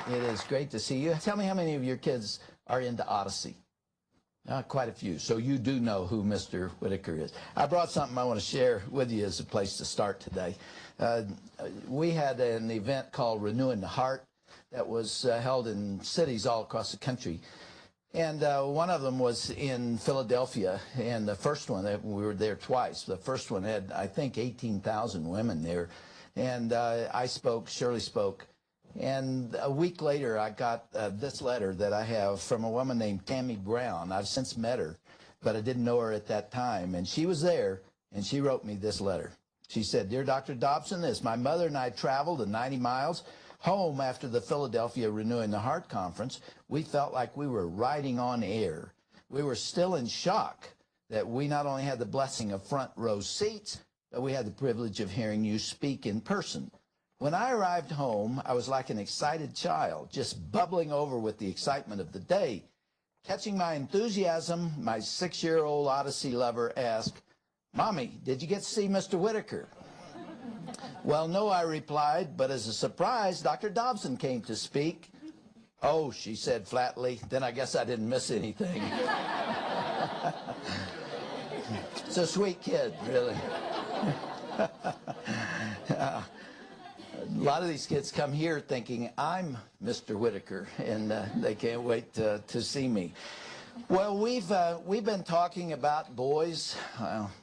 It is great to see you. Tell me how many of your kids are into Odyssey? Quite a few. So you do know who Mr. Whitaker is. I brought something I want to share with you as a place to start today. We had an event called Renewing the Heart that was held in cities all across the country. And one of them was in Philadelphia, and the first one, we were there twice. The first one had, I think, 18,000 women there. And I spoke, Shirley spoke. And a week later, I got this letter that I have from a woman named Tammy Brown. I've since met her, but I didn't know her at that time. And she was there, and she wrote me this letter. She said, "Dear Dr. Dobson, as my mother and I traveled the 90 miles home after the Philadelphia Renewing the Heart conference, we felt like we were riding on air. We were still in shock that we not only had the blessing of front row seats, but we had the privilege of hearing you speak in person. When I arrived home, I was like an excited child, just bubbling over with the excitement of the day. Catching my enthusiasm, my 6-year-old Odyssey lover asked, 'Mommy, did you get to see Mr. Whitaker?' 'Well, no,' I replied, 'but as a surprise, Dr. Dobson came to speak.' 'Oh,' she said flatly, 'then I guess I didn't miss anything.'" It's a sweet kid, really. A lot of these kids come here thinking I'm Mr. Whitaker, and they can't wait to see me. Well, we've been talking about boys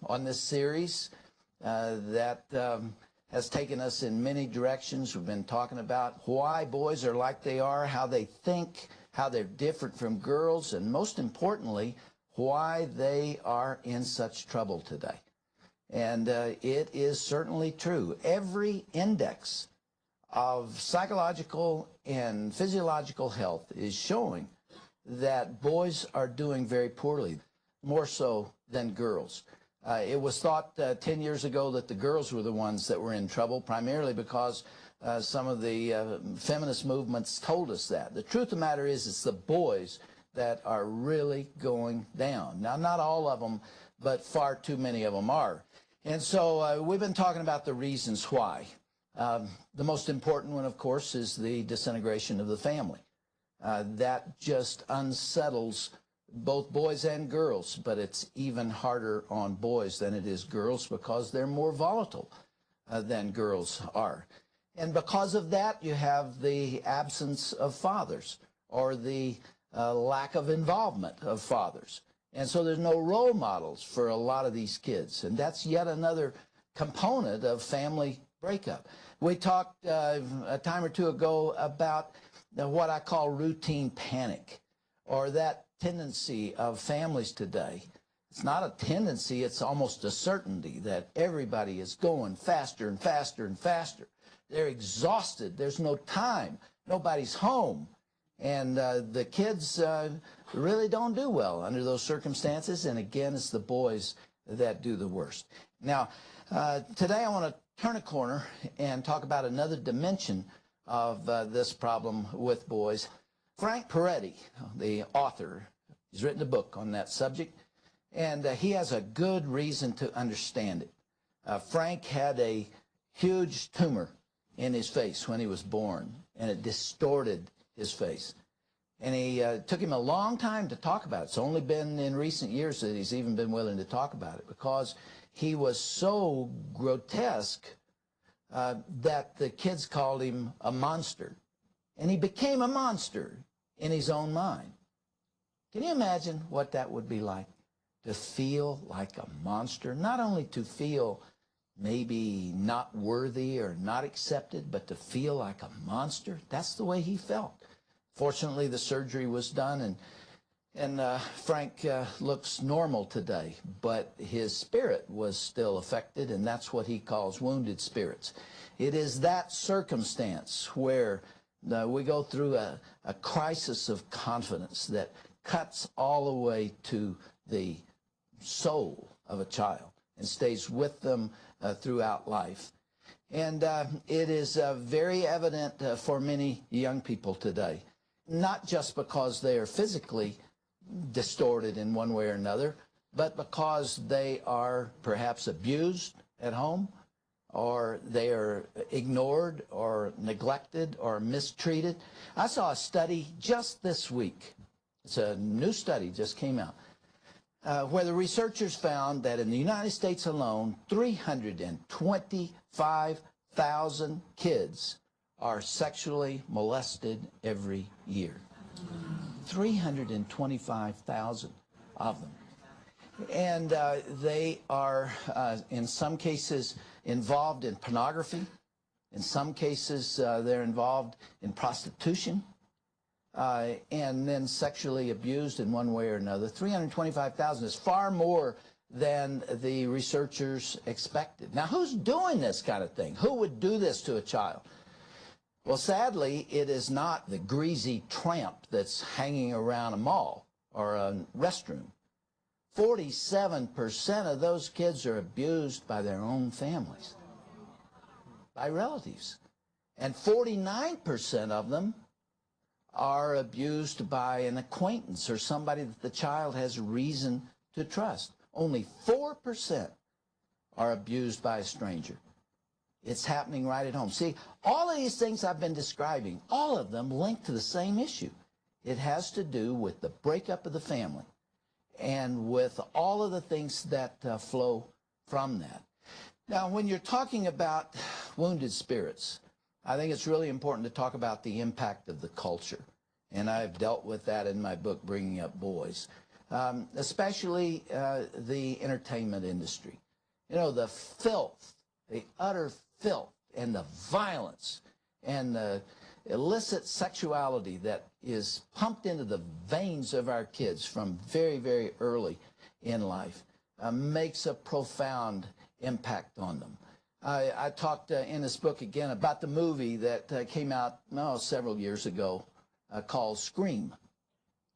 on this series that has taken us in many directions. We've been talking about why boys are like they are, how they think, how they're different from girls, and most importantly, why they are in such trouble today. And it is certainly true. Every index of psychological and physiological health is showing that boys are doing very poorly, more so than girls. It was thought 10 years ago that the girls were the ones that were in trouble, primarily because some of the feminist movements told us that. The truth of the matter is it's the boys that are really going down. Now, not all of them, but far too many of them are. And so we've been talking about the reasons why. The most important one, of course, is the disintegration of the family. That just unsettles both boys and girls, but it's even harder on boys than it is girls because they're more volatile than girls are. And because of that, you have the absence of fathers or the lack of involvement of fathers. And so there's no role models for a lot of these kids. And that's yet another component of family breakup. We talked a time or two ago about what I call routine panic, or that tendency of families today. It's not a tendency, it's almost a certainty that everybody is going faster and faster and faster. They're exhausted. There's no time. Nobody's home. And the kids really don't do well under those circumstances. And again, it's the boys that do the worst. Now, today I want to turn a corner and talk about another dimension of this problem with boys. Frank Peretti, the author, he's written a book on that subject, and he has a good reason to understand it. Frank had a huge tumor in his face when he was born, and it distorted his face. And he took him a long time to talk about it. It's only been in recent years that he's even been willing to talk about it, because he was so grotesque that the kids called him a monster. And he became a monster in his own mind. Can you imagine what that would be like? To feel like a monster? Not only to feel maybe not worthy or not accepted, but to feel like a monster. That's the way he felt. Fortunately, the surgery was done, and Frank looks normal today, but his spirit was still affected, and that's what he calls wounded spirits. It is that circumstance where we go through a crisis of confidence that cuts all the way to the soul of a child and stays with them throughout life. And it is very evident for many young people today, not just because they are physically distorted in one way or another, but because they are perhaps abused at home, or they are ignored or neglected or mistreated. I saw a study just this week. It's a new study, just came out, where the researchers found that in the United States alone, 325,000 kids are sexually molested every year. 325,000 of them. And they are, in some cases, involved in pornography. In some cases, they're involved in prostitution. And then sexually abused in one way or another. 325,000 is far more than the researchers expected. Now, who's doing this kind of thing? Who would do this to a child? Well, sadly, it is not the greasy tramp that's hanging around a mall or a restroom. 47% of those kids are abused by their own families, by relatives. And 49% of them are abused by an acquaintance or somebody that the child has reason to trust. Only 4% are abused by a stranger. It's happening right at home. See, all of these things I've been describing, all of them link to the same issue. It has to do with the breakup of the family and with all of the things that flow from that. Now, when you're talking about wounded spirits, I think it's really important to talk about the impact of the culture. And I've dealt with that in my book, Bringing Up Boys, especially the entertainment industry. You know, the filth, the utter filth and the violence and the illicit sexuality that is pumped into the veins of our kids from very, very early in life makes a profound impact on them. I talked in this book again about the movie that came out several years ago called Scream.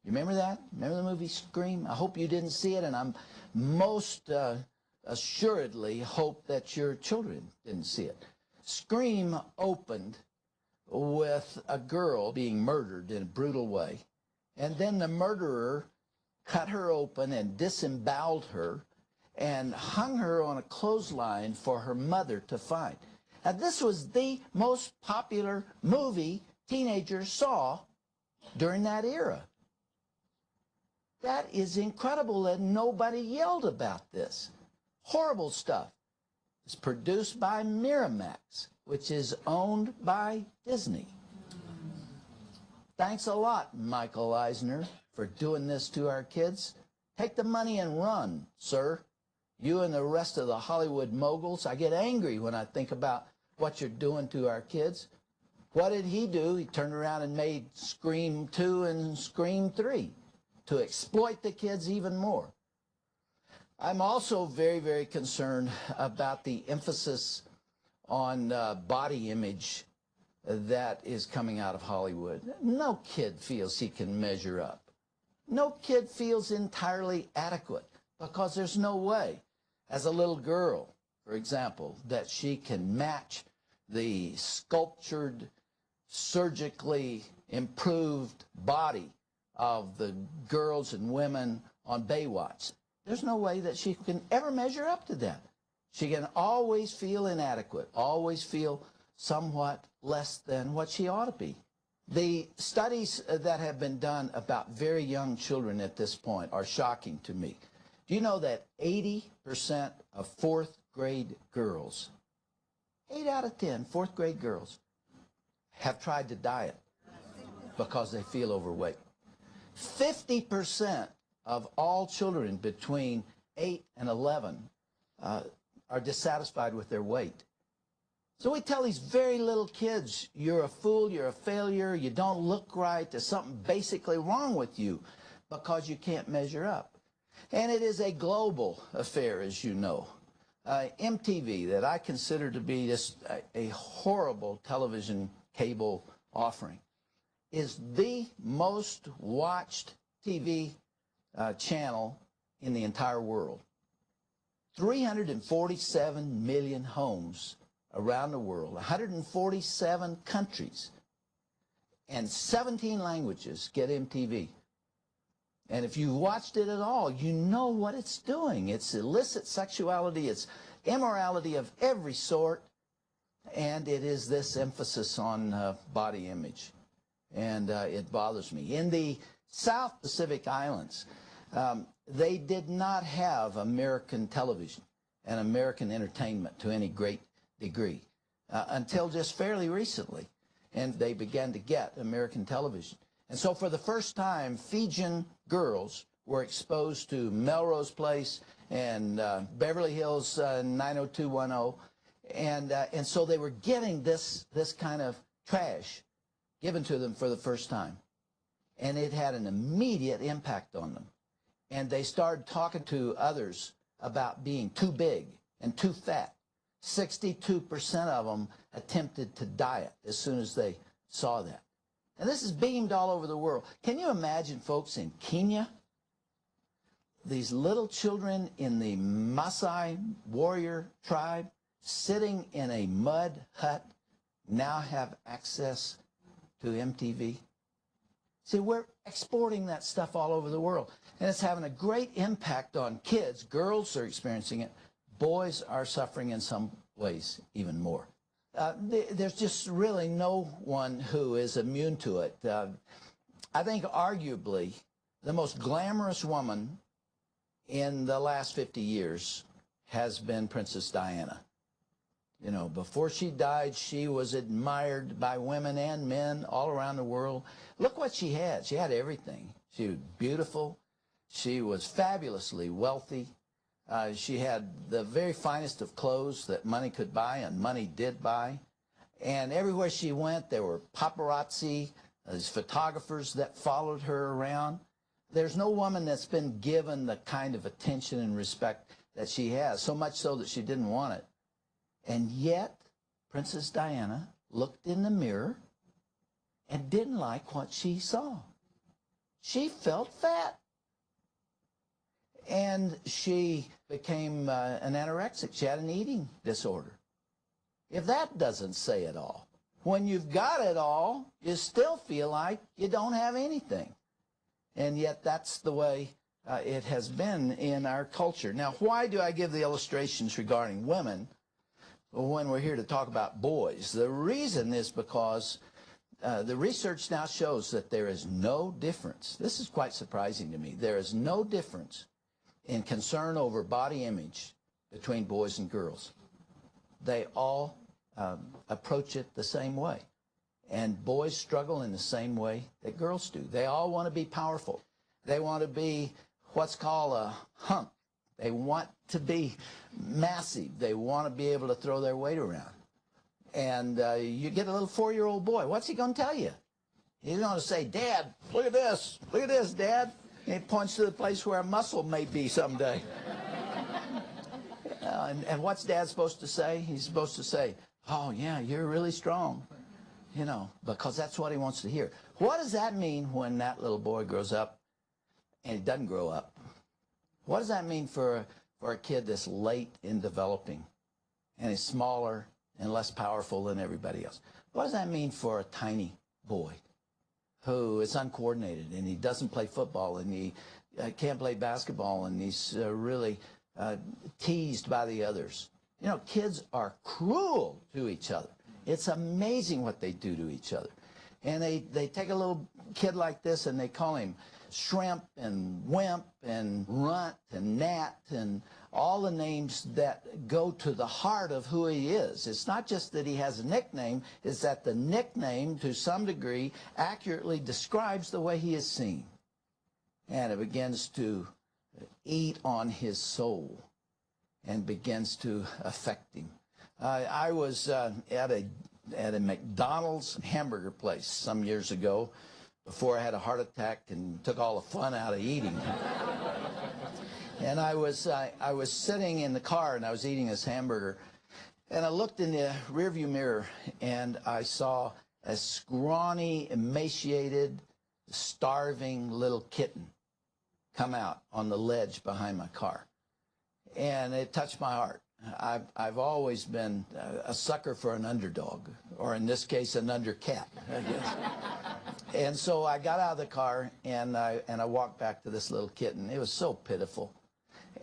You remember that? Remember the movie Scream? I hope you didn't see it, and I'm most assuredly hope that your children didn't see it. Scream opened with a girl being murdered in a brutal way, and then the murderer cut her open and disemboweled her and hung her on a clothesline for her mother to find. Now, this was the most popular movie teenagers saw during that era. That is incredible that nobody yelled about this. Horrible stuff. It's produced by Miramax, which is owned by Disney. Thanks a lot, Michael Eisner, for doing this to our kids. Take the money and run, sir. You and the rest of the Hollywood moguls. I get angry when I think about what you're doing to our kids. What did he do? He turned around and made Scream 2 and Scream 3 to exploit the kids even more. I'm also very, very concerned about the emphasis on body image that is coming out of Hollywood. No kid feels he can measure up. No kid feels entirely adequate because there's no way, as a little girl, for example, that she can match the sculptured, surgically improved body of the girls and women on Baywatch. There's no way that she can ever measure up to that. She can always feel inadequate, always feel somewhat less than what she ought to be. The studies that have been done about very young children at this point are shocking to me. Do you know that 80% of fourth grade girls, 8 out of 10 fourth grade girls, have tried to diet because they feel overweight? 50% of all children between 8 and 11 are dissatisfied with their weight. So we tell these very little kids, you're a fool, you're a failure, you don't look right, there's something basically wrong with you because you can't measure up. And it is a global affair, as you know. MTV, that I consider to be just a horrible television cable offering, is the most watched TV channel in the entire world. 347 million homes around the world, 147 countries, and 17 languages get MTV. And if you watched it at all, you know what it's doing. It's illicit sexuality, it's immorality of every sort, And it is this emphasis on body image. And it bothers me. In the South Pacific Islands, they did not have American television and American entertainment to any great degree until just fairly recently. And they began to get American television. And so for the first time, Fijian girls were exposed to Melrose Place and Beverly Hills 90210. And so they were getting this kind of trash given to them for the first time. And it had an immediate impact on them. And they started talking to others about being too big and too fat. 62% of them attempted to diet as soon as they saw that. And this is beamed all over the world. Can you imagine, folks, in Kenya, these little children in the Maasai warrior tribe sitting in a mud hut now have access to MTV? See, we're exporting that stuff all over the world, and it's having a great impact on kids. Girls are experiencing it. Boys are suffering in some ways even more. There's just really no one who is immune to it. I think arguably the most glamorous woman in the last 50 years has been Princess Diana. You know, before she died, she was admired by women and men all around the world. Look what she had. She had everything. She was beautiful. She was fabulously wealthy. She had the very finest of clothes that money could buy, and money did buy. And everywhere she went, there were paparazzi, these photographers that followed her around. There's no woman that's been given the kind of attention and respect that she has, so much so that she didn't want it. And yet, Princess Diana looked in the mirror and didn't like what she saw. She felt fat. And she became an anorexic. She had an eating disorder. If that doesn't say it all, when you've got it all, you still feel like you don't have anything. And yet that's the way it has been in our culture. Now, why do I give the illustrations regarding women when we're here to talk about boys? The reason is because the research now shows that there is no difference. This is quite surprising to me. There is no difference in concern over body image between boys and girls. They all approach it the same way. And boys struggle in the same way that girls do. They all want to be powerful. They want to be what's called a hunk. They want to be massive. They want to be able to throw their weight around. And you get a little 4-year-old boy. What's he going to tell you? He's going to say, "Dad, look at this. Look at this, Dad." And he points to the place where a muscle may be someday. And what's Dad supposed to say? He's supposed to say, "Oh, yeah, you're really strong." You know, because that's what he wants to hear. What does that mean when that little boy grows up and he doesn't grow up? What does that mean for a kid that's late in developing and is smaller and less powerful than everybody else? What does that mean for a tiny boy who is uncoordinated and he doesn't play football and he can't play basketball and he's really teased by the others? You know, kids are cruel to each other. It's amazing what they do to each other. And they take a little kid like this and they call him shrimp and wimp and runt and gnat and all the names that go to the heart of who he is. It's not just that he has a nickname, it's that the nickname, to some degree, accurately describes the way he is seen. And it begins to eat on his soul and begins to affect him. I was at a McDonald's hamburger place some years ago before I had a heart attack and took all the fun out of eating. And I was sitting in the car and I was eating this hamburger, and I looked in the rearview mirror and I saw a scrawny, emaciated, starving little kitten come out on the ledge behind my car. And it touched my heart. I've always been a sucker for an underdog, or in this case, an undercat, I guess. And so I got out of the car and I walked back to this little kitten. It was so pitiful.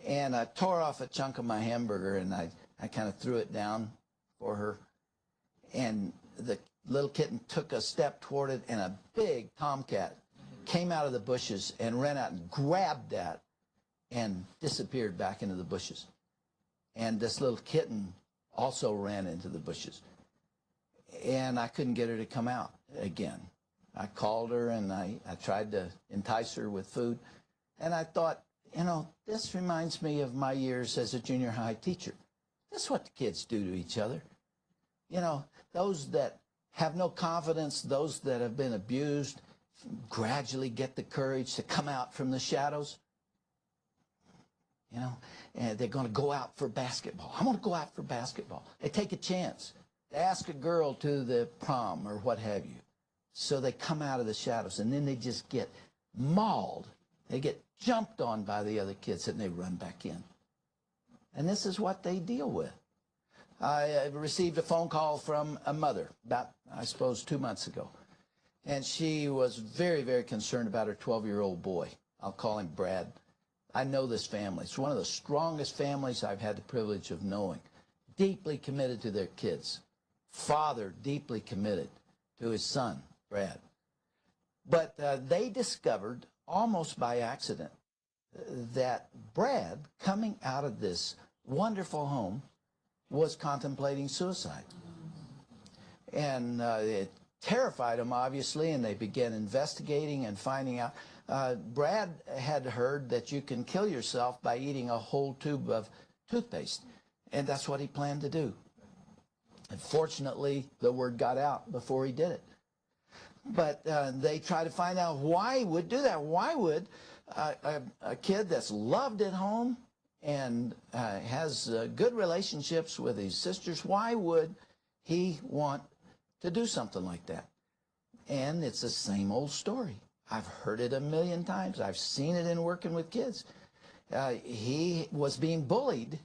And I tore off a chunk of my hamburger and I kind of threw it down for her. and the little kitten took a step toward it, and a big tomcat came out of the bushes and ran out and grabbed that and disappeared back into the bushes. And this little kitten also ran into the bushes. And I couldn't get her to come out again. I called her, and I tried to entice her with food. And I thought, you know, this reminds me of my years as a junior high teacher. That's what the kids do to each other. You know, those that have no confidence, those that have been abused, gradually get the courage to come out from the shadows. You know, and they're going to go out for basketball. I want to go out for basketball. They take a chance. They ask a girl to the prom or what have you. So they come out of the shadows, and then they just get mauled. They get jumped on by the other kids, and they run back in. And this is what they deal with. I received a phone call from a mother about, I suppose, 2 months ago. And she was very, very concerned about her 12-year-old boy. I'll call him Brad. I know this family. It's one of the strongest families I've had the privilege of knowing. Deeply committed to their kids. Father deeply committed to his son, Brad. But they discovered, almost by accident, that Brad, coming out of this wonderful home, was contemplating suicide. And it terrified them, obviously, and they began investigating and finding out. Brad had heard that you can kill yourself by eating a whole tube of toothpaste, and that's what he planned to do. And fortunately, the word got out before he did it. But they tried to find out why he would do that. Why would a kid that's loved at home and has good relationships with his sisters, why would he want to do something like that? And it's the same old story. I've heard it a million times. I've seen it in working with kids. He was being bullied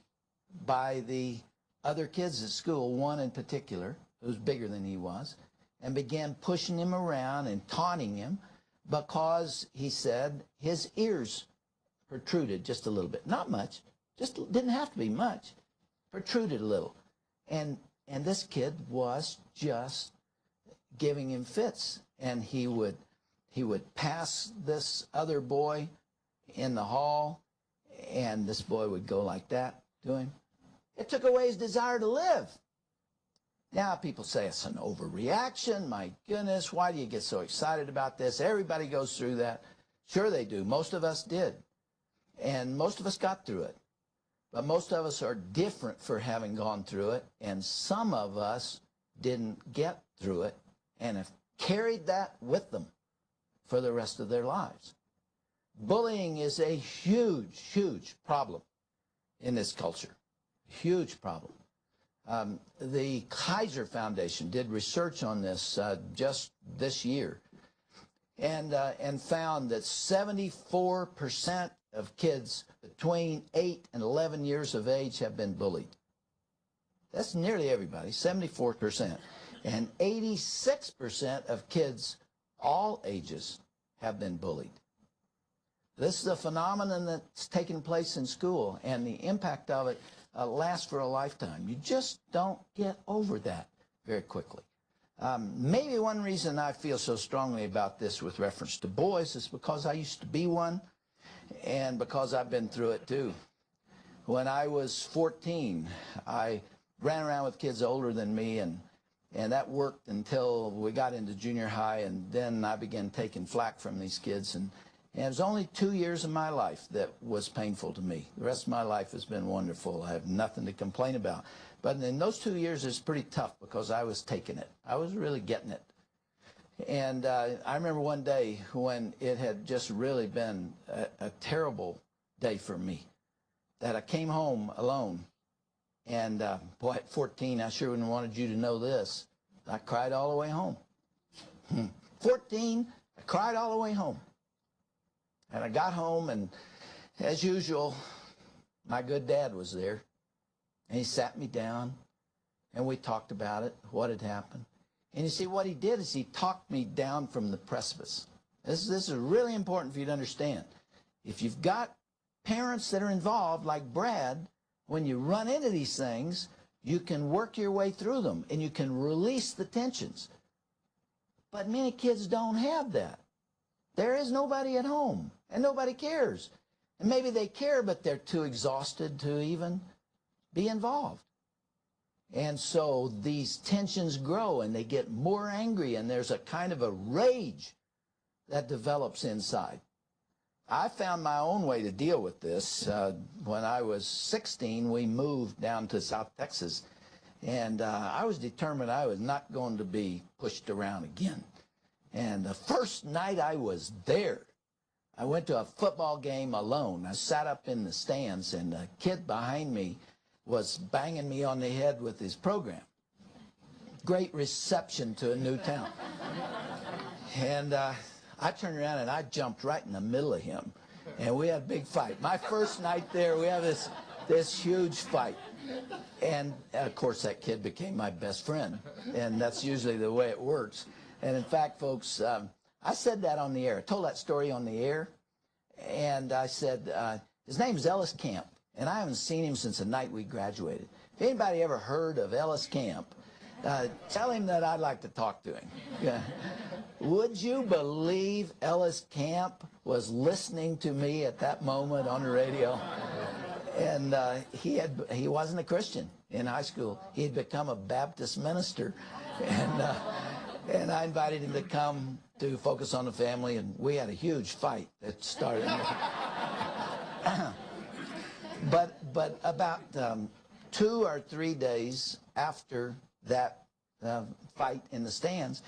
by the other kids at school, one in particular, who's bigger than he was, and began pushing him around and taunting him because, he said, his ears protruded just a little bit. Not much. Just didn't have to be much. Protruded a little. And this kid was just giving him fits. And he would pass this other boy in the hall, and this boy would go like that to him. It took away his desire to live. Now people say it's an overreaction. My goodness, why do you get so excited about this? Everybody goes through that. Sure they do. Most of us did. And most of us got through it. But most of us are different for having gone through it. And some of us didn't get through it and have carried that with them for the rest of their lives. Bullying is a huge, huge problem in this culture. Huge problem. The Kaiser Foundation did research on this just this year and found that 74% of kids between 8 and 11 years of age have been bullied. That's nearly everybody, 74%. And 86% of kids, all ages, have been bullied. This is a phenomenon that's taking place in school, and the impact of it lasts for a lifetime. You just don't get over that very quickly. Maybe one reason I feel so strongly about this with reference to boys is because I used to be one, and because I've been through it too. When I was 14, I ran around with kids older than me, and that worked until we got into junior high, and then I began taking flack from these kids. And it was only 2 years of my life that was painful to me. The rest of my life has been wonderful. I have nothing to complain about. But in those 2 years, it's pretty tough because I was taking it. I was really getting it. And I remember one day when it had just really been a terrible day for me, that I came home alone. And boy, at 14, I sure wouldn't have wanted you to know this. I cried all the way home. 14, I cried all the way home. And I got home, and as usual, my good dad was there. And he sat me down, and we talked about it, what had happened. And you see, what he did is he talked me down from the precipice. This is really important for you to understand. If you've got parents that are involved, like Brad, when you run into these things, You can work your way through them, and you can release the tensions. But many kids don't have that. There is nobody at home, and nobody cares. And maybe they care, but they're too exhausted to even be involved. And so these tensions grow, and they get more angry, and there's a kind of a rage that develops inside. I found my own way to deal with this. When I was 16, we moved down to South Texas, and I was determined I was not going to be pushed around again. And the first night I was there, I went to a football game alone. I sat up in the stands, and a kid behind me was banging me on the head with his program. Great reception to a new town. And I turned around and I jumped right in the middle of him, and we had a big fight. My first night there, we had this huge fight. And of course, that kid became my best friend, and that's usually the way it works. And in fact, folks, I said that on the air. I told that story on the air, and I said, his name's Ellis Camp, and I haven't seen him since the night we graduated. If anybody ever heard of Ellis Camp, tell him that I'd like to talk to him. Yeah. Would you believe Ellis Camp was listening to me at that moment on the radio? And he wasn't a Christian in high school. He had become a Baptist minister. And I invited him to come to Focus on the Family, and we had a huge fight that started. But about 2 or 3 days after that fight in the stands,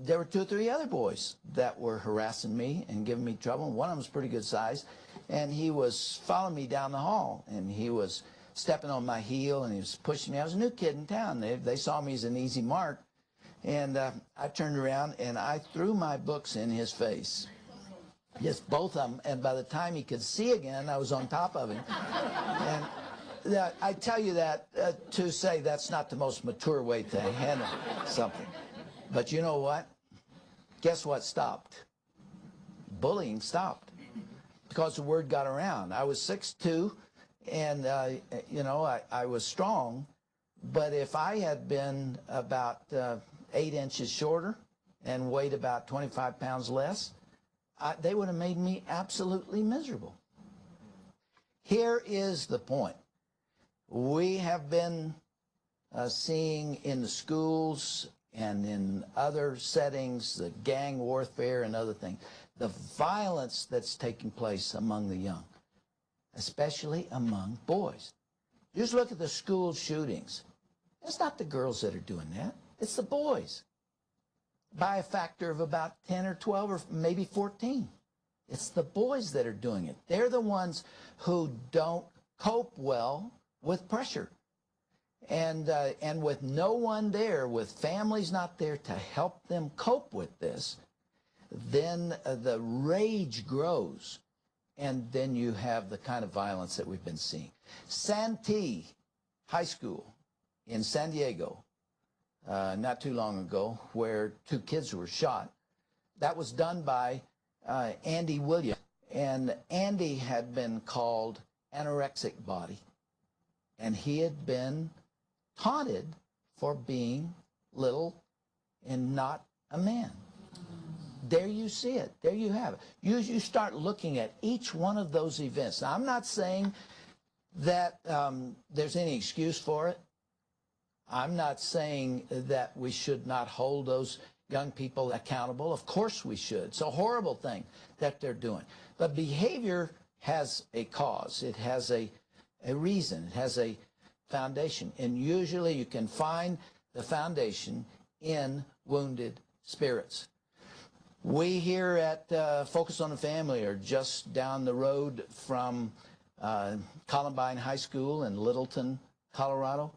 there were 2 or 3 other boys that were harassing me and giving me trouble. One of them was pretty good size, and he was following me down the hall, and he was stepping on my heel, and he was pushing me. I was a new kid in town. They saw me as an easy mark, and I turned around, and I threw my books in his face. Yes, both of them, and by the time he could see again, I was on top of him. And I tell you that to say that's not the most mature way to handle something. But you know what? Guess what stopped? Bullying stopped, because the word got around. I was 6'2", and you know, I was strong, but if I had been about 8 inches shorter and weighed about 25 pounds less, they would have made me absolutely miserable. Here is the point. We have been seeing in the schools and in other settings, the gang warfare and other things, the violence that's taking place among the young, especially among boys. Just look at the school shootings. It's not the girls that are doing that. It's the boys, by a factor of about 10 or 12 or maybe 14. It's the boys that are doing it. They're the ones who don't cope well with pressure. And with no one there, with families not there to help them cope with this, then the rage grows. And then you have the kind of violence that we've been seeing. Santee High School in San Diego, not too long ago, where 2 kids were shot. That was done by Andy Williams. And Andy had been called anorexic body. And he had been taunted for being little and not a man. There you see it. There you have it. You start looking at each one of those events. Now, I'm not saying that there's any excuse for it. I'm not saying that we should not hold those young people accountable. Of course we should. It's a horrible thing that they're doing. But behavior has a cause. It has a reason. It has a foundation. And usually you can find the foundation in wounded spirits. We here at Focus on the Family are just down the road from Columbine High School in Littleton, Colorado,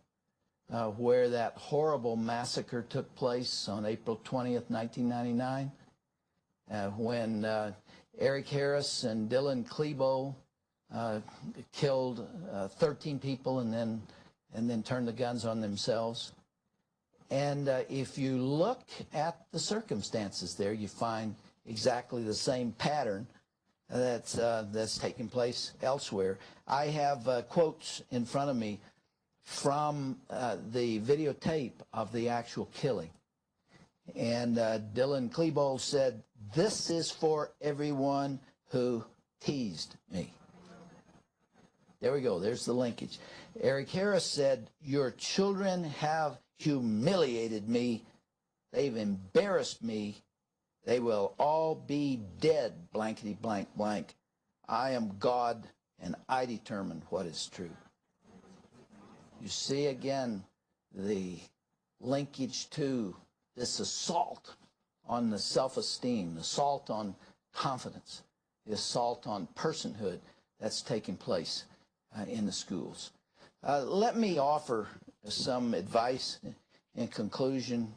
where that horrible massacre took place on April 20th, 1999, when Eric Harris and Dylan Klebo killed 13 people and then turned the guns on themselves. And if you look at the circumstances there, you find exactly the same pattern that's taking place elsewhere. I have quotes in front of me from the videotape of the actual killing. And Dylan Klebold said, "This is for everyone who teased me." There we go. There's the linkage. Eric Harris said, "Your children have humiliated me. They've embarrassed me. They will all be dead, blankety blank blank. I am God, and I determine what is true." You see again the linkage to this assault on the self-esteem, the assault on confidence, the assault on personhood that's taking place in the schools. Let me offer some advice in conclusion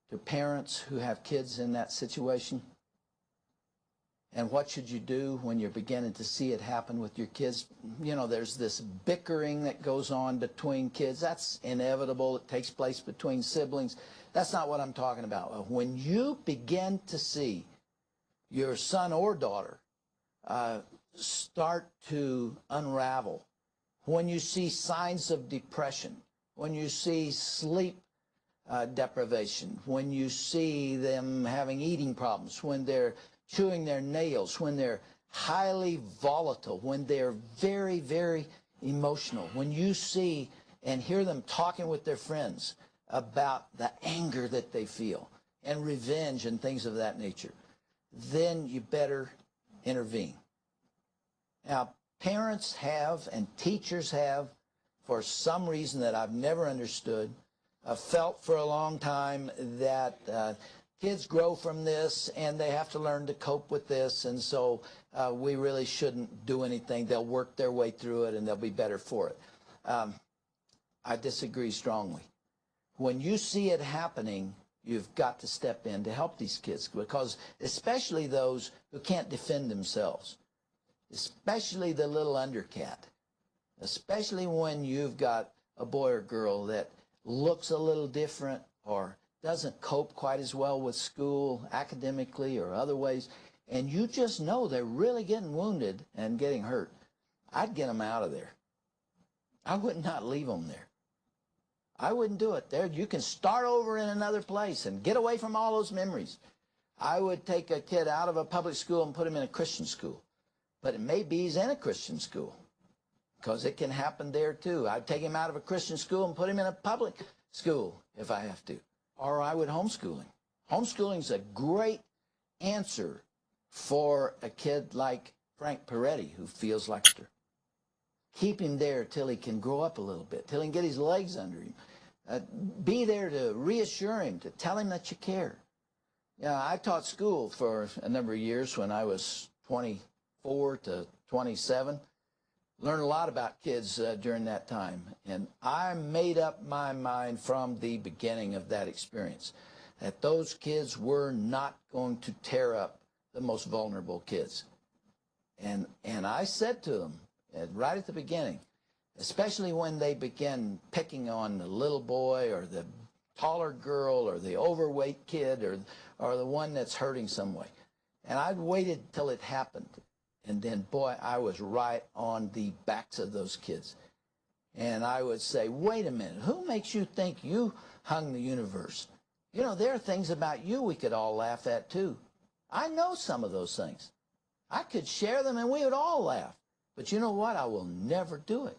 to parents who have kids in that situation. And what should you do when you're beginning to see it happen with your kids? You know, there's this bickering that goes on between kids. That's inevitable. It takes place between siblings. That's not what I'm talking about. When you begin to see your son or daughter start to unravel, when you see signs of depression, when you see sleep deprivation, when you see them having eating problems, when they're chewing their nails, when they're highly volatile, when they're very, very emotional, when you see and hear them talking with their friends about the anger that they feel and revenge and things of that nature, then you better intervene. Now, parents have and teachers have, for some reason that I've never understood, felt for a long time that kids grow from this and they have to learn to cope with this, and so we really shouldn't do anything. They'll work their way through it and they'll be better for it. I disagree strongly. When you see it happening, you've got to step in to help these kids, because especially those who can't defend themselves, especially the little undercat, especially when you've got a boy or girl that looks a little different or doesn't cope quite as well with school, academically or other ways, and you just know they're really getting wounded and getting hurt. I'd get them out of there. I would not leave them there. I wouldn't do it there. You can start over in another place and get away from all those memories. I would take a kid out of a public school and put him in a Christian school. But it may be he's in a Christian school, because it can happen there too. I'd take him out of a Christian school and put him in a public school if I have to. Or I would homeschool him. Homeschooling is a great answer for a kid like Frank Peretti, who feels like her. Keep him there till he can grow up a little bit, till he can get his legs under him. Be there to reassure him, to tell him that you care. Yeah, I taught school for a number of years when I was 24 to 27. Learned a lot about kids during that time. And I made up my mind from the beginning of that experience that those kids were not going to tear up the most vulnerable kids. And I said to them, right at the beginning, especially when they began picking on the little boy or the taller girl or the overweight kid or the one that's hurting some way. And I waited till it happened. And then, boy, I was right on the backs of those kids. And I would say, wait a minute, who makes you think you hung the universe? You know, there are things about you we could all laugh at too. I know some of those things. I could share them and we would all laugh. But you know what? I will never do it.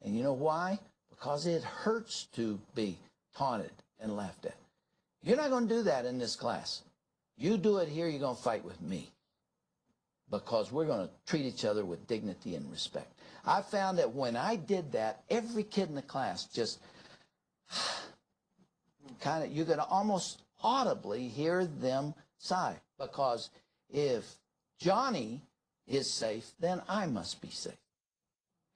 And you know why? Because it hurts to be taunted and laughed at. You're not going to do that in this class. You do it here, you're going to fight with me. Because we're going to treat each other with dignity and respect. I found that when I did that, every kid in the class just kind of, you could almost audibly hear them sigh. Because if Johnny is safe, then I must be safe.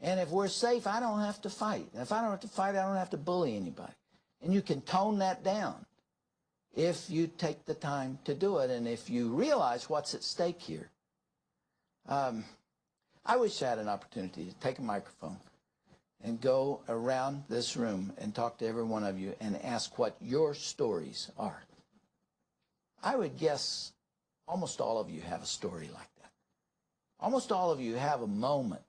And if we're safe, I don't have to fight. And if I don't have to fight, I don't have to bully anybody. And you can tone that down if you take the time to do it and if you realize what's at stake here. I wish I had an opportunity to take a microphone and go around this room and talk to every one of you and ask what your stories are. I would guess almost all of you have a story like that. Almost all of you have a moment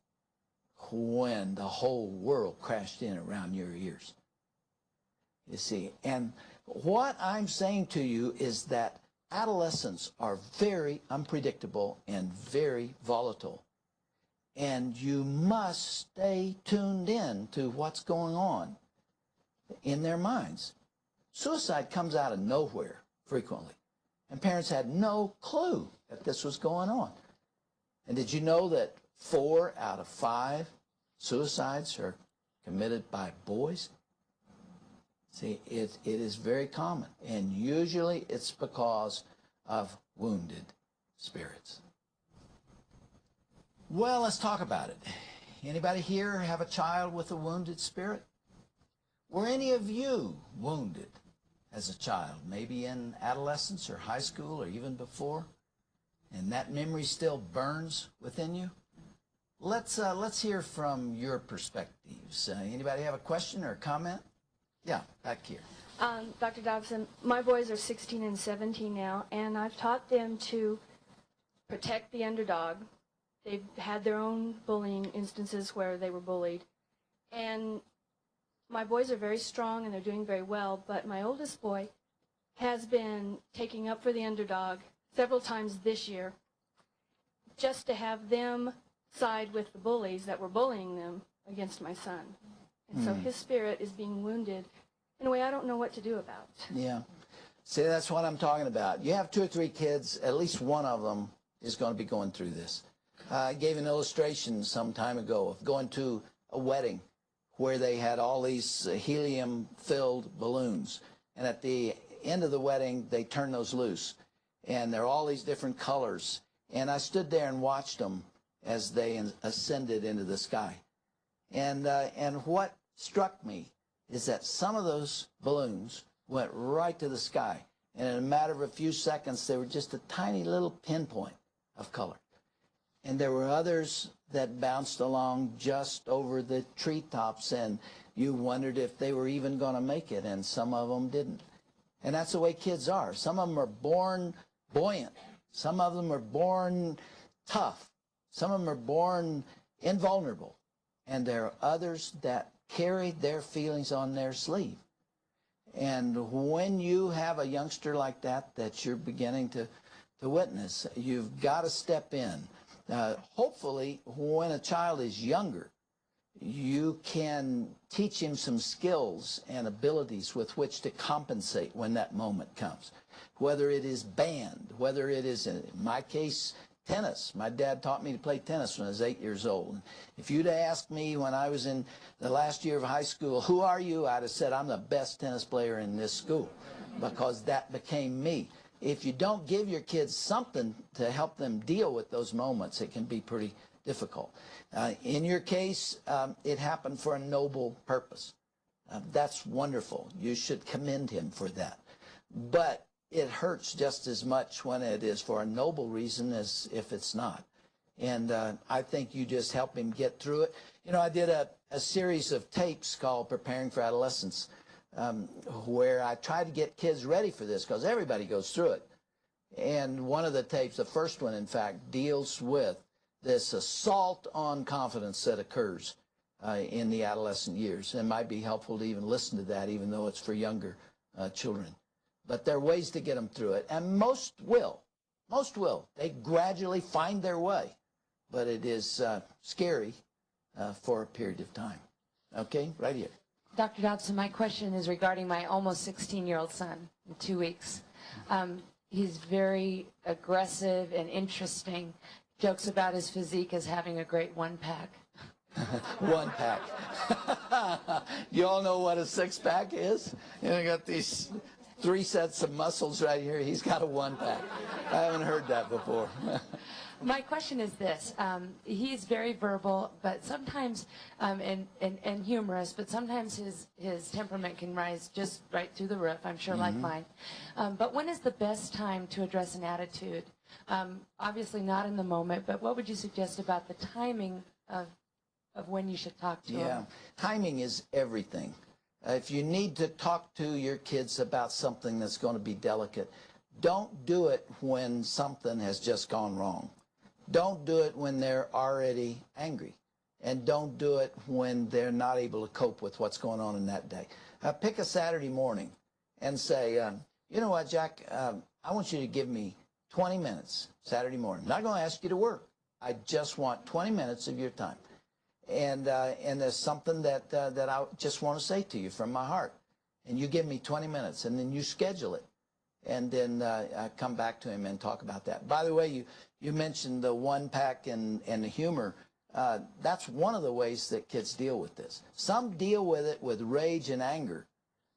when the whole world crashed in around your ears. You see, and what I'm saying to you is that adolescents are very unpredictable and very volatile. And you must stay tuned in to what's going on in their minds. Suicide comes out of nowhere frequently. And parents had no clue that this was going on. And did you know that 4 out of 5 suicides are committed by boys? See, it is very common. And usually it's because of wounded spirits. Well, let's talk about it. Anybody here have a child with a wounded spirit? Were any of you wounded as a child, maybe in adolescence or high school or even before? And that memory still burns within you? Let's hear from your perspectives. Anybody have a question or a comment? Yeah, back here. Dr. Dobson, my boys are 16 and 17 now, and I've taught them to protect the underdog. They've had their own bullying instances where they were bullied. And my boys are very strong and they're doing very well, but my oldest boy has been taking up for the underdog several times this year just to have them side with the bullies that were bullying them against my son. And so his spirit is being wounded in a way I don't know what to do about. Yeah. See, that's what I'm talking about. You have 2 or 3 kids, at least one of them is going to be going through this. I gave an illustration some time ago of going to a wedding where they had all these helium-filled balloons. And at the end of the wedding, they turned those loose. And there are all these different colors. And I stood there and watched them as they ascended into the sky. And what struck me is that some of those balloons went right to the sky. And in a matter of a few seconds, they were just a tiny little pinpoint of color. And there were others that bounced along just over the treetops, and you wondered if they were even going to make it, and some of them didn't. And that's the way kids are. Some of them are born buoyant. Some of them are born tough. Some of them are born invulnerable. And there are others that carry their feelings on their sleeve. And when you have a youngster like that you're beginning to witness, you've got to step in. Hopefully, when a child is younger, you can teach him some skills and abilities with which to compensate when that moment comes. Whether it is band, whether it is, in my case, tennis. My dad taught me to play tennis when I was 8 years old. If you'd asked me when I was in the last year of high school, who are you? I'd have said, I'm the best tennis player in this school, because that became me. If you don't give your kids something to help them deal with those moments, it can be pretty difficult. In your case, it happened for a noble purpose. That's wonderful. You should commend him for that. But it hurts just as much when it is for a noble reason as if it's not. And I think you just help him get through it. You know, I did a series of tapes called Preparing for Adolescence, where I tried to get kids ready for this, because everybody goes through it. And one of the tapes, the first one, in fact, deals with this assault on confidence that occurs in the adolescent years. And it might be helpful to even listen to that, even though it's for younger children. But there are ways to get them through it, and most will. Most will. They gradually find their way. But it is scary for a period of time. Okay, right here. Dr. Dobson, my question is regarding my almost 16-year-old son in 2 weeks. He's very aggressive and interesting. Jokes about his physique as having a great one-pack. One-pack. You all know what a six-pack is? You know, I got these 3 sets of muscles right here. He's got a one-pack. I haven't heard that before. My question is this. He's very verbal, but sometimes, and humorous, but sometimes his temperament can rise just right through the roof, I'm sure, like mine. But when is the best time to address an attitude? Obviously not in the moment, but what would you suggest about the timing of when you should talk to him? Yeah, timing is everything. If you need to talk to your kids about something that's going to be delicate, don't do it when something has just gone wrong. Don't do it when they're already angry. and don't do it when they're not able to cope with what's going on in that day. Pick a Saturday morning and say, you know what, Jack, I want you to give me 20 minutes Saturday morning. I'm not going to ask you to work. I just want 20 minutes of your time. And there's something that I just want to say to you from my heart. And you give me 20 minutes, and then you schedule it. And then come back to him and talk about that. By the way, you mentioned the one pack and the humor. That's one of the ways that kids deal with this. Some deal with it with rage and anger.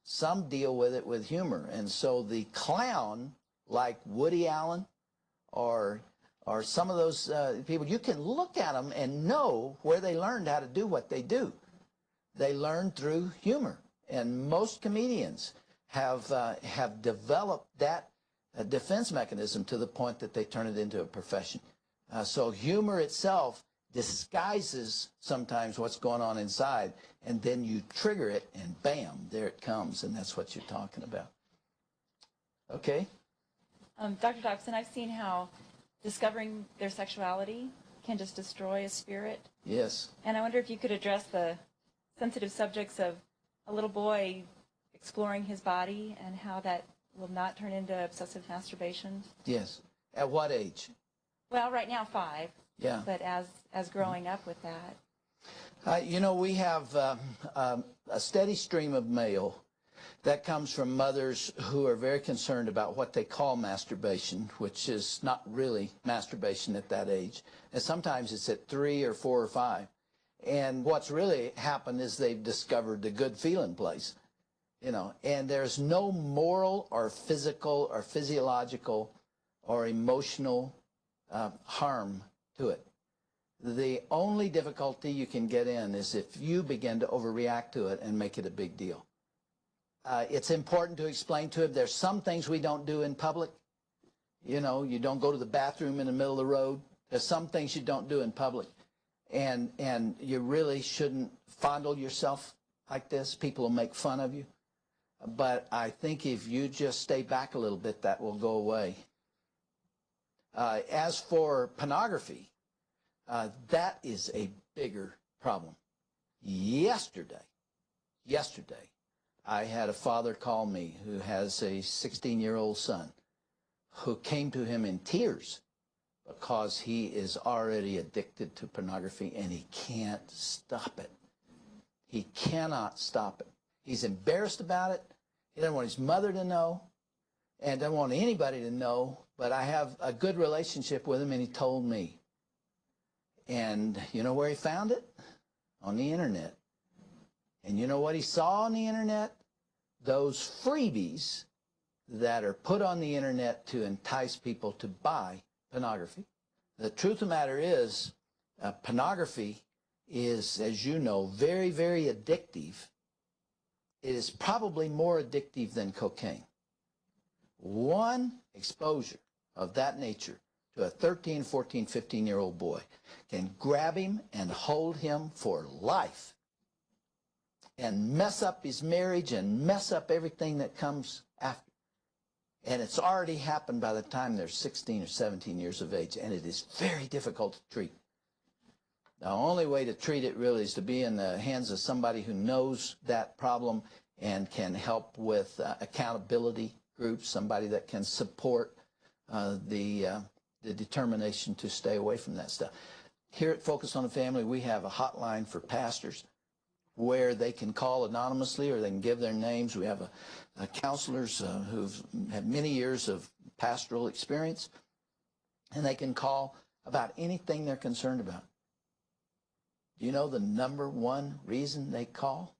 Some deal with it with humor. And so the clown, like Woody Allen or some of those people, you can look at them and know where they learned how to do what they do. They learn through humor. And most comedians have developed that defense mechanism to the point that they turn it into a profession. So humor itself disguises sometimes what's going on inside, and then you trigger it, and bam, there it comes, and that's what you're talking about. Okay? Dr. Dobson, I've seen how discovering their sexuality can just destroy a spirit. Yes. And I wonder if you could address the sensitive subjects of a little boy exploring his body and how that will not turn into obsessive masturbation. Yes. At what age? Well, right now 5. Yeah. But as growing up with that. You know, we have a steady stream of mail that comes from mothers who are very concerned about what they call masturbation, which is not really masturbation at that age. And sometimes it's at 3 or 4 or 5. And what's really happened is they've discovered the good feeling place. You know, and there's no moral or physical or physiological or emotional harm to it. The only difficulty you can get in is if you begin to overreact to it and make it a big deal. It's important to explain to them there's some things we don't do in public. You know, you don't go to the bathroom in the middle of the road. There's some things you don't do in public. And you really shouldn't fondle yourself like this. People will make fun of you. But I think if you just stay back a little bit, that will go away. As for pornography, that is a bigger problem. Yesterday, I had a father call me who has a 16-year-old son who came to him in tears because he is already addicted to pornography and he can't stop it. He cannot stop it. He's embarrassed about it. He doesn't want his mother to know and doesn't want anybody to know, but I have a good relationship with him, and he told me. And you know where he found it? On the internet. And you know what he saw on the internet? Those freebies that are put on the internet to entice people to buy pornography. The truth of the matter is, pornography is, as you know, very, very addictive. It is probably more addictive than cocaine. One exposure of that nature to a 13, 14, 15-year-old boy can grab him and hold him for life and mess up his marriage and mess up everything that comes after. And it's already happened by the time they're 16 or 17 years of age, and it is very difficult to treat. The only way to treat it really is to be in the hands of somebody who knows that problem and can help with accountability groups, somebody that can support the determination to stay away from that stuff. Here at Focus on the Family, we have a hotline for pastors where they can call anonymously or they can give their names. We have counselors who've had many years of pastoral experience, and they can call about anything they're concerned about. Do you know the number one reason they call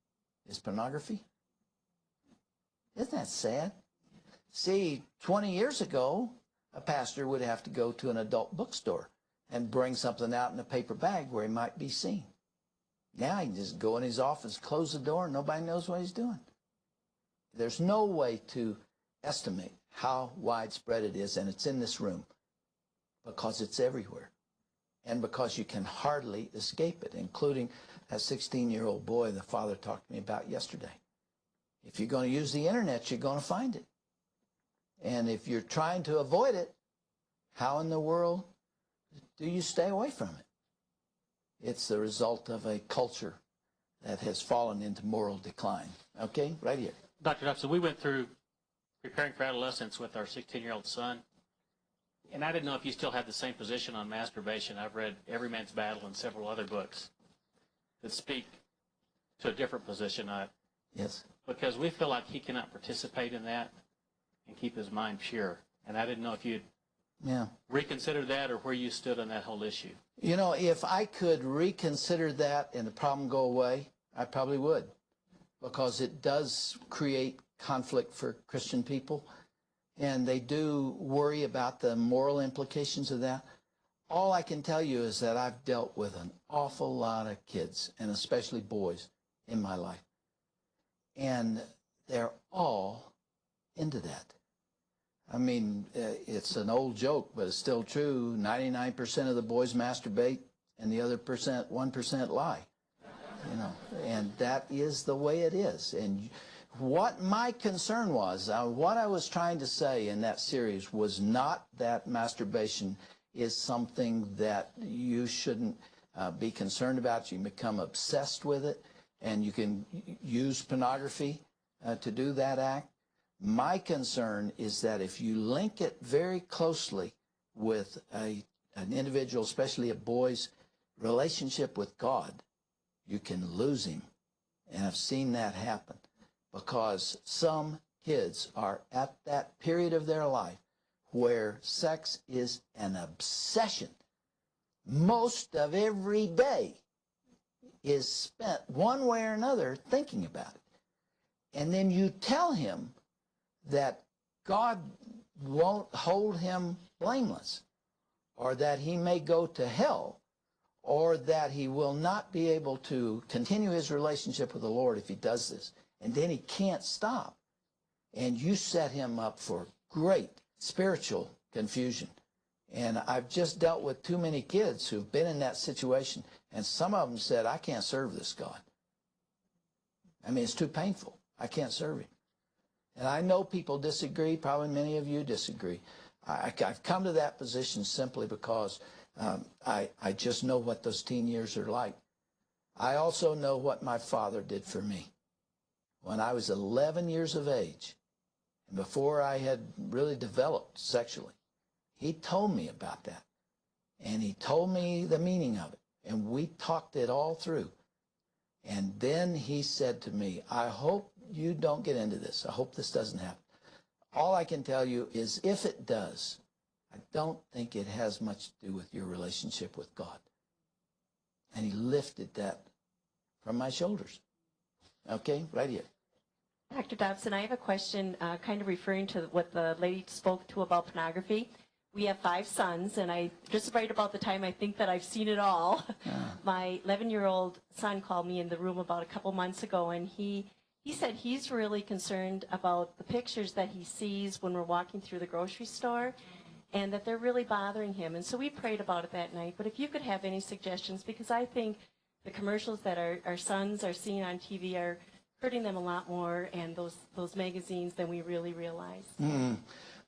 is pornography? Isn't that sad? See, 20 years ago, a pastor would have to go to an adult bookstore and bring something out in a paper bag where he might be seen. Now he can just go in his office, close the door, and nobody knows what he's doing. There's no way to estimate how widespread it is, and it's in this room because it's everywhere and because you can hardly escape it, including that 16-year-old boy the father talked to me about yesterday. If you're going to use the internet, you're going to find it. And if you're trying to avoid it, how in the world do you stay away from it? It's the result of a culture that has fallen into moral decline. Okay, right here. Dr. Dobson, we went through preparing for adolescence with our 16-year-old son, and I didn't know if you still had the same position on masturbation. I've read Every Man's Battle and several other books that speak to a different position on it. Yes. Because we feel like he cannot participate in that and keep his mind pure. And I didn't know if you'd reconsider that or where you stood on that whole issue. You know, if I could reconsider that and the problem go away, I probably would, because it does create conflict for Christian people, and they do worry about the moral implications of that. All I can tell you is that I've dealt with an awful lot of kids, and especially boys, in my life, and they're all into that. I mean, it's an old joke, but it's still true. 99% of the boys masturbate, and the other 1% lie. You know, and that is the way it is. And what my concern was, what I was trying to say in that series was not that masturbation is something that you shouldn't be concerned about. You can become obsessed with it, and you can use pornography to do that act. My concern is that if you link it very closely with an individual, especially a boy's relationship with God, you can lose him. And I've seen that happen because some kids are at that period of their life where sex is an obsession. Most of every day is spent one way or another thinking about it. And then you tell him that God won't hold him blameless, or that he may go to hell, or that he will not be able to continue his relationship with the Lord if he does this. And then he can't stop. And you set him up for great spiritual confusion. And I've just dealt with too many kids who've been in that situation, and some of them said, I can't serve this God. I mean, it's too painful. I can't serve him. And I know people disagree. Probably many of you disagree. I've come to that position simply because I just know what those teen years are like. I also know what my father did for me. When I was 11 years of age, and before I had really developed sexually, he told me about that. And he told me the meaning of it. And we talked it all through. And then he said to me, I hope you don't get into this. I hope this doesn't happen. All I can tell you is if it does, I don't think it has much to do with your relationship with God. And he lifted that from my shoulders. Okay, right here. Dr. Dobson, I have a question kind of referring to what the lady spoke to about pornography. We have 5 sons, and I just right about the time I think that I've seen it all. My 11-year-old son called me in the room about a couple months ago, and he said he's really concerned about the pictures that he sees when we're walking through the grocery store, and that they're really bothering him. And so we prayed about it that night. But if you could have any suggestions, because I think the commercials that our sons are seeing on TV are hurting them a lot more, and those magazines, than we really realize.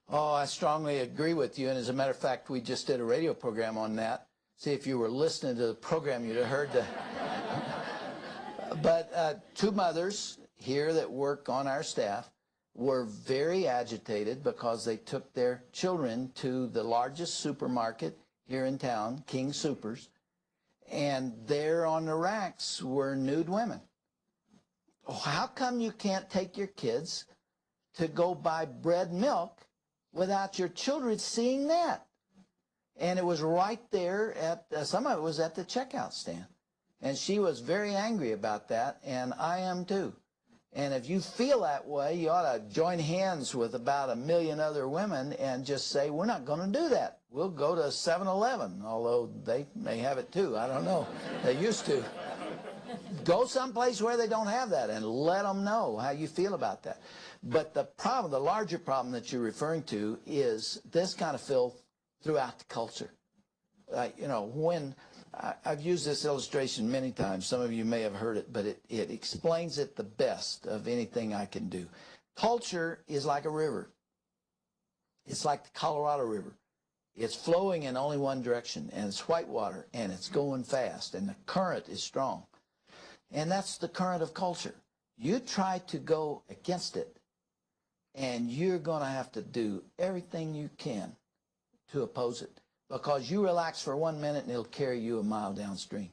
Oh, I strongly agree with you. And as a matter of fact, we just did a radio program on that. See, if you were listening to the program, you'd have heard the... But 2 mothers here that work on our staff were very agitated because they took their children to the largest supermarket here in town, King Soopers, and there on the racks were nude women. Oh, how come you can't take your kids to go buy bread and milk without your children seeing that? And it was right there at, some of it was at the checkout stand. And she was very angry about that, and I am too. And if you feel that way, you ought to join hands with about 1 million other women and just say, we're not going to do that. We'll go to 7-Eleven, although they may have it too. I don't know. They used to. Go someplace where they don't have that and let them know how you feel about that. But the problem, the larger problem that you're referring to is this kind of filth throughout the culture. You know, when I've used this illustration many times. Some of you may have heard it, but it explains it the best of anything I can do. Culture is like a river. It's like the Colorado River. It's flowing in only one direction, and it's white water, and it's going fast, and the current is strong. And that's the current of culture. You try to go against it, and you're going to have to do everything you can to oppose it, because you relax for 1 minute, and it'll carry you a mile downstream.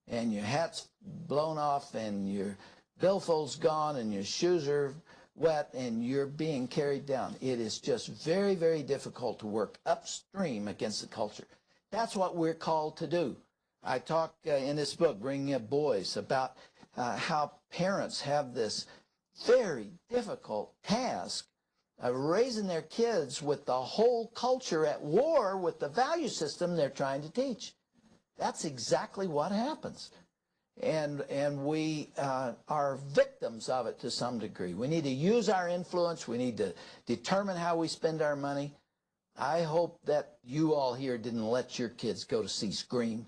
And your hat's blown off, and your billfold's gone, and your shoes are wet, and you're being carried down. It is just very, very difficult to work upstream against the culture. That's what we're called to do. I talk in this book, Bringing Up Boys, about how parents have this very difficult task of raising their kids with the whole culture at war with the value system they're trying to teach. That's exactly what happens. And we are victims of it to some degree. We need to use our influence. We need to determine how we spend our money. I hope that you all here didn't let your kids go to see Scream.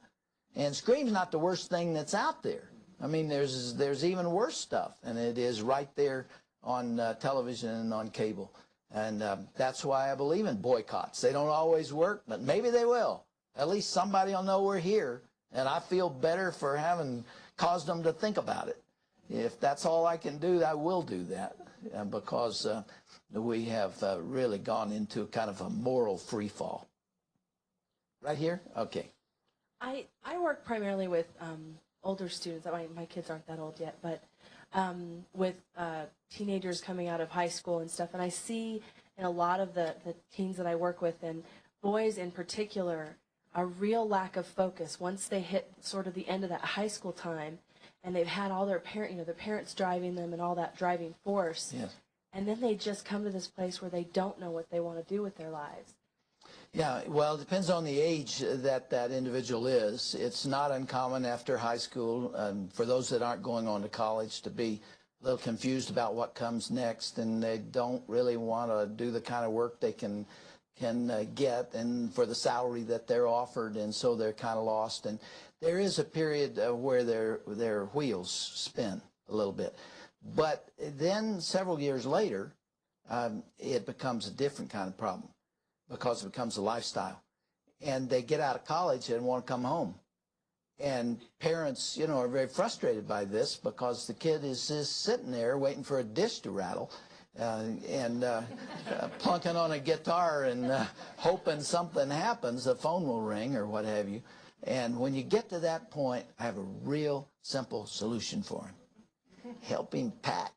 And Scream's not the worst thing that's out there. I mean, there's even worse stuff, and it is right there on television and on cable. And that's why I believe in boycotts. They don't always work, but maybe they will. At least somebody will know we're here, and I feel better for having caused them to think about it. If that's all I can do, I will do that, because we have really gone into kind of a moral free fall. Right here? Okay. I work primarily with older students. My kids aren't that old yet, but with teenagers coming out of high school and stuff. And I see in a lot of the teens that I work with, and boys in particular, a real lack of focus once they hit sort of the end of that high school time, and they've had all their parents driving them and all that driving force. Yes. And then they just come to this place where they don't know what they want to do with their lives. Yeah, well, it depends on the age that that individual is. It's not uncommon after high school, for those that aren't going on to college, to be a little confused about what comes next, and they don't really want to do the kind of work they can get and for the salary that they're offered, and so they're kind of lost. And there is a period where their wheels spin a little bit. But then several years later, it becomes a different kind of problem, because it becomes a lifestyle. And they get out of college and want to come home. And parents, are very frustrated by this, because the kid is just sitting there waiting for a dish to rattle and plunking on a guitar and hoping something happens, the phone will ring or what have you. And when you get to that point, I have a real simple solution for him. Help him pack.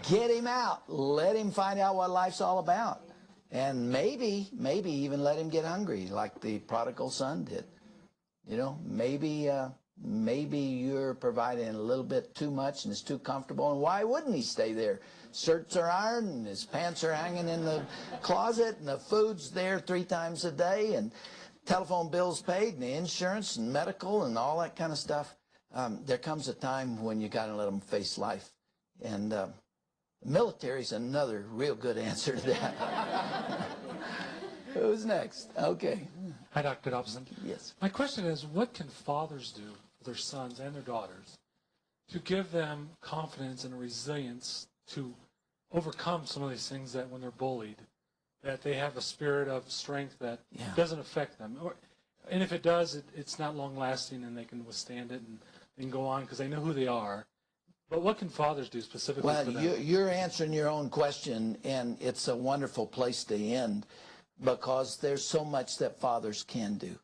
Get him out. Let him find out what life's all about. And maybe even let him get hungry like the prodigal son did. Maybe you're providing a little bit too much and it's too comfortable, and why wouldn't he stay there? Shirts are ironed and his pants are hanging in the closet and the food's there 3 times a day and telephone bills paid and the insurance and medical and all that kind of stuff. There comes a time when you got to let them face life. And the military's another real good answer to that. Who's next? Okay. Hi, Dr. Dobson. Yes. My question is, what can fathers do for their sons and their daughters to give them confidence and resilience to overcome some of these things, that when they're bullied, that they have a spirit of strength that doesn't affect them? And if it does, it's not long-lasting and they can withstand it and they can go on because they know who they are. But what can fathers do specifically for them? Well, you're answering your own question, and it's a wonderful place to end, because there's so much that fathers can do.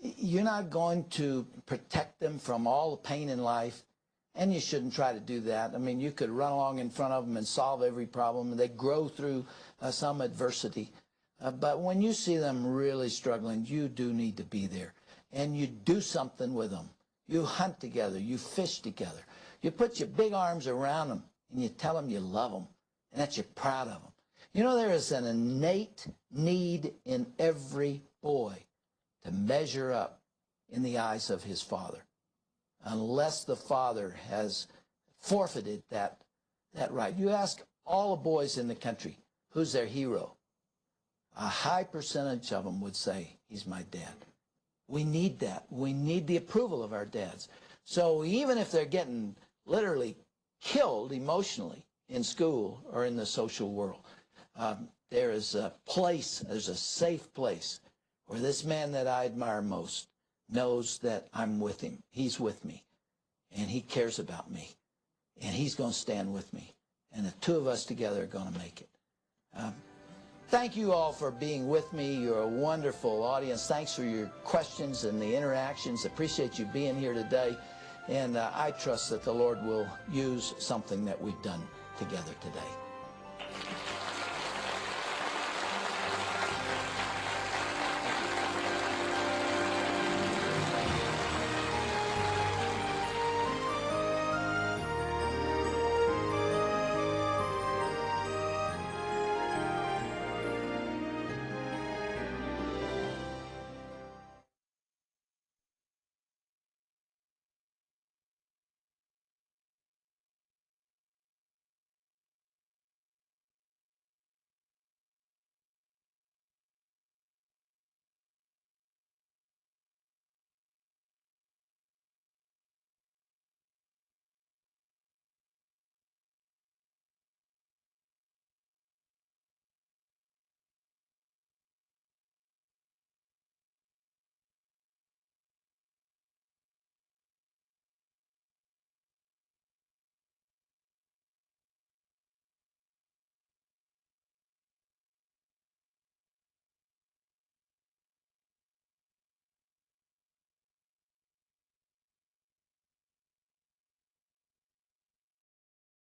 You're not going to protect them from all the pain in life, and you shouldn't try to do that. I mean, you could run along in front of them and solve every problem, and they grow through some adversity. But when you see them really struggling, you do need to be there, and you do something with them. You hunt together, you fish together. You put your big arms around them, and you tell them you love them, and that you're proud of them. There is an innate need in every boy to measure up in the eyes of his father, unless the father has forfeited that right. You ask all the boys in the country, who's their hero? A high percentage of them would say, he's my dad. We need that. We need the approval of our dads. So even if they're getting literally killed emotionally in school or in the social world, there is a place, there's a safe place where this man that I admire most knows that I'm with him. He's with me, and he cares about me, and he's going to stand with me. And the two of us together are going to make it. Thank you all for being with me. You're a wonderful audience. Thanks for your questions and the interactions. Appreciate you being here today. And I trust that the Lord will use something that we've done together today.